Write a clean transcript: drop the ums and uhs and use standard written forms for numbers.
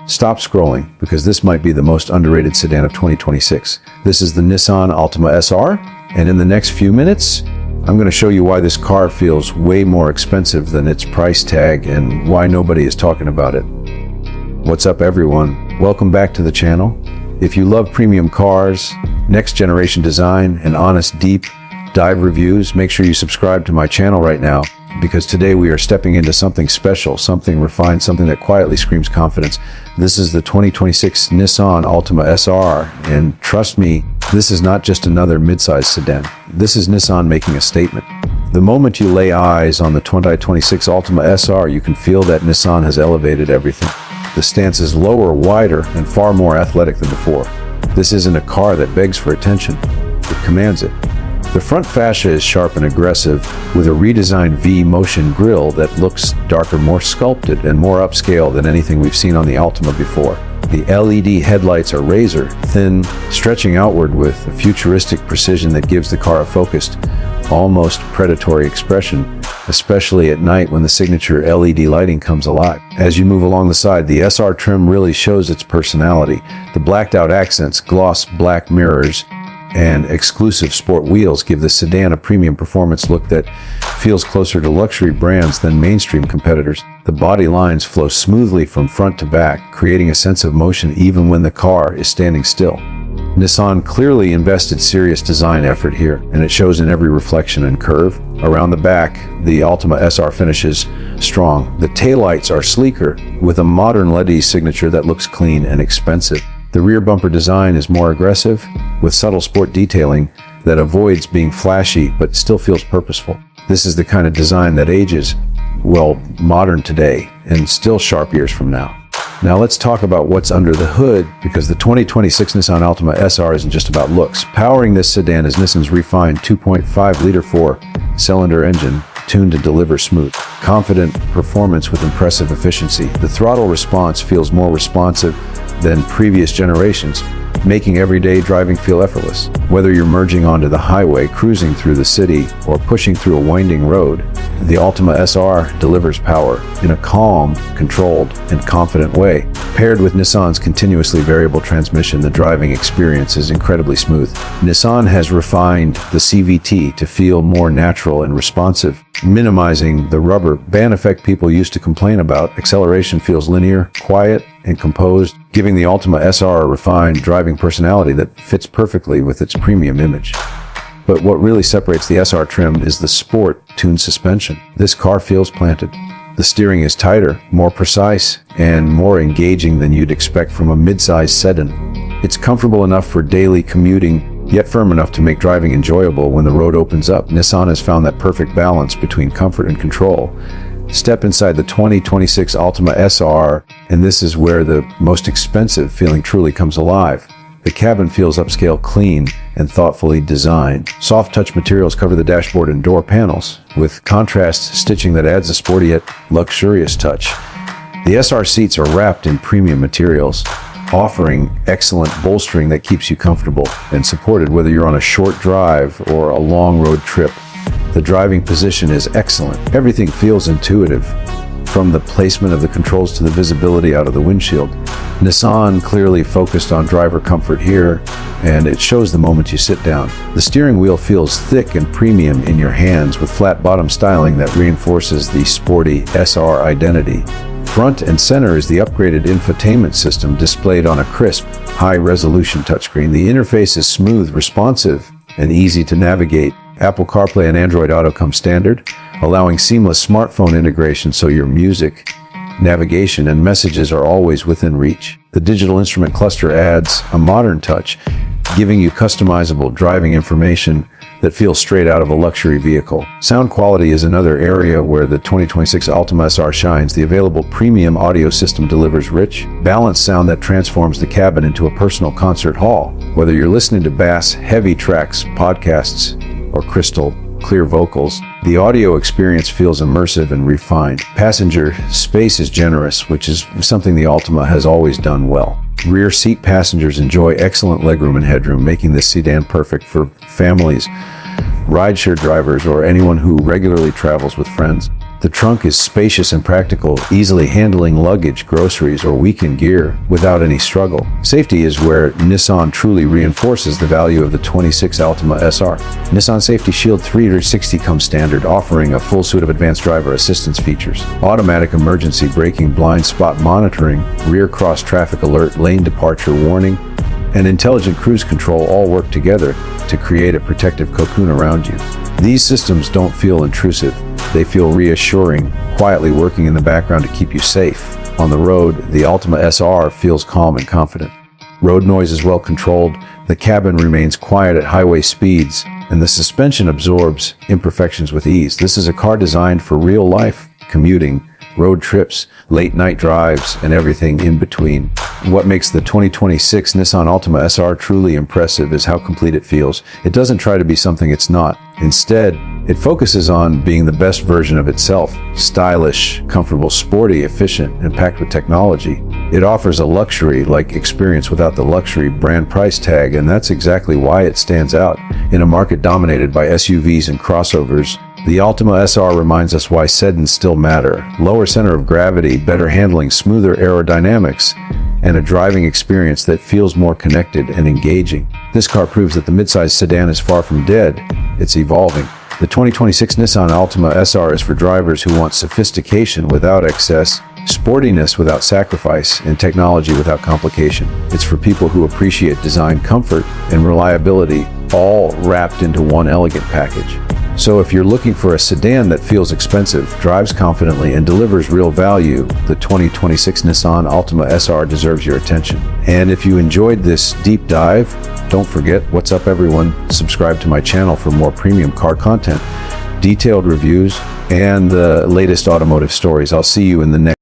Stop scrolling, because this might be the most underrated sedan of 2026. This is the Nissan Altima SR, and in the next few minutes, I'm going to show you why this car feels way more expensive than its price tag and why nobody is talking about it. What's up, everyone? Welcome back to the channel. If you love premium cars, next generation design, and honest deep dive reviews, make sure you subscribe to my channel right now, because today we are stepping into something special, something refined, something that quietly screams confidence. This is the 2026 Nissan Altima SR, and trust me, this is not just another midsize sedan. This is Nissan making a statement. The moment you lay eyes on the 2026 Altima SR, you can feel that Nissan has elevated everything. The stance is lower, wider, and far more athletic than before. This isn't a car that begs for attention, it commands it. The front fascia is sharp and aggressive, with a redesigned V-motion grille that looks darker, more sculpted, and more upscale than anything we've seen on the Altima before. The LED headlights are razor thin, stretching outward with a futuristic precision that gives the car a focused, almost predatory expression, especially at night when the signature LED lighting comes alive. As you move along the side, the SR trim really shows its personality. The blacked-out accents, gloss black mirrors, and exclusive sport wheels give the sedan a premium performance look that feels closer to luxury brands than mainstream competitors. The body lines flow smoothly from front to back, creating a sense of motion even when the car is standing still. Nissan clearly invested serious design effort here, and it shows in every reflection and curve. Around the back, the Altima SR finishes strong. The taillights are sleeker, with a modern LED signature that looks clean and expensive. The rear bumper design is more aggressive, with subtle sport detailing that avoids being flashy but still feels purposeful. This is the kind of design that ages, well, modern today and still sharp years from now. Now let's talk about what's under the hood, because the 2026 Nissan Altima SR isn't just about looks. Powering this sedan is Nissan's refined 2.5-liter four-cylinder engine, tuned to deliver smooth, confident performance with impressive efficiency. The throttle response feels more responsive than previous generations, making everyday driving feel effortless. Whether you're merging onto the highway, cruising through the city, or pushing through a winding road, the Altima SR delivers power in a calm, controlled, and confident way. Paired with Nissan's continuously variable transmission, the driving experience is incredibly smooth. Nissan has refined the CVT to feel more natural and responsive, minimizing the rubber band effect people used to complain about. Acceleration feels linear, quiet, and composed, giving the Altima SR a refined driving personality that fits perfectly with its premium image. But what really separates the SR trim is the sport-tuned suspension. This car feels planted. The steering is tighter, more precise, and more engaging than you'd expect from a mid-size sedan. It's comfortable enough for daily commuting, yet firm enough to make driving enjoyable when the road opens up. Nissan has found that perfect balance between comfort and control. Step inside the 2026 Altima SR, and this is where the most expensive feeling truly comes alive. The cabin feels upscale, clean, and thoughtfully designed. Soft touch materials cover the dashboard and door panels, with contrast stitching that adds a sporty yet luxurious touch. The SR seats are wrapped in premium materials, offering excellent bolstering that keeps you comfortable and supported whether you're on a short drive or a long road trip. The driving position is excellent. Everything feels intuitive, from the placement of the controls to the visibility out of the windshield. Nissan clearly focused on driver comfort here, and it shows the moment you sit down. The steering wheel feels thick and premium in your hands, with flat bottom styling that reinforces the sporty SR identity. Front and center is the upgraded infotainment system displayed on a crisp, high-resolution touchscreen. The interface is smooth, responsive, and easy to navigate. Apple CarPlay and Android Auto come standard, allowing seamless smartphone integration so your music, navigation, and messages are always within reach. The digital instrument cluster adds a modern touch, giving you customizable driving information that feels straight out of a luxury vehicle. Sound quality is another area where the 2026 Altima SR shines. The available premium audio system delivers rich, balanced sound that transforms the cabin into a personal concert hall. Whether you're listening to bass-heavy tracks, podcasts, or crystal clear vocals, the audio experience feels immersive and refined. Passenger space is generous, which is something the Altima has always done well. Rear seat passengers enjoy excellent legroom and headroom, making this sedan perfect for families, rideshare drivers, or anyone who regularly travels with friends. The trunk is spacious and practical, easily handling luggage, groceries, or weekend gear without any struggle. Safety is where Nissan truly reinforces the value of the 26 Altima SR. Nissan Safety Shield 360 comes standard, offering a full suite of advanced driver assistance features. Automatic emergency braking, blind spot monitoring, rear cross traffic alert, lane departure warning, and intelligent cruise control all work together to create a protective cocoon around you. These systems don't feel intrusive. They feel reassuring, quietly working in the background to keep you safe. On the road, the Altima SR feels calm and confident. Road noise is well controlled, the cabin remains quiet at highway speeds, and the suspension absorbs imperfections with ease. This is a car designed for real life, commuting, road trips, late night drives, and everything in between. What makes the 2026 Nissan Altima SR truly impressive is how complete it feels. It doesn't try to be something it's not. Instead, it focuses on being the best version of itself. Stylish, comfortable, sporty, efficient, and packed with technology. It offers a luxury-like experience without the luxury brand price tag, and that's exactly why it stands out. In a market dominated by SUVs and crossovers, the Altima SR reminds us why sedans still matter. Lower center of gravity, better handling, smoother aerodynamics, and a driving experience that feels more connected and engaging. This car proves that the midsize sedan is far from dead. It's evolving. The 2026 Nissan Altima SR is for drivers who want sophistication without excess, sportiness without sacrifice, and technology without complication. It's for people who appreciate design, comfort, and reliability, all wrapped into one elegant package. So if you're looking for a sedan that feels expensive, drives confidently, and delivers real value, the 2026 Nissan Altima SR deserves your attention. And if you enjoyed this deep dive, don't forget, what's up everyone, subscribe to my channel for more premium car content, detailed reviews, and the latest automotive stories. I'll see you in the next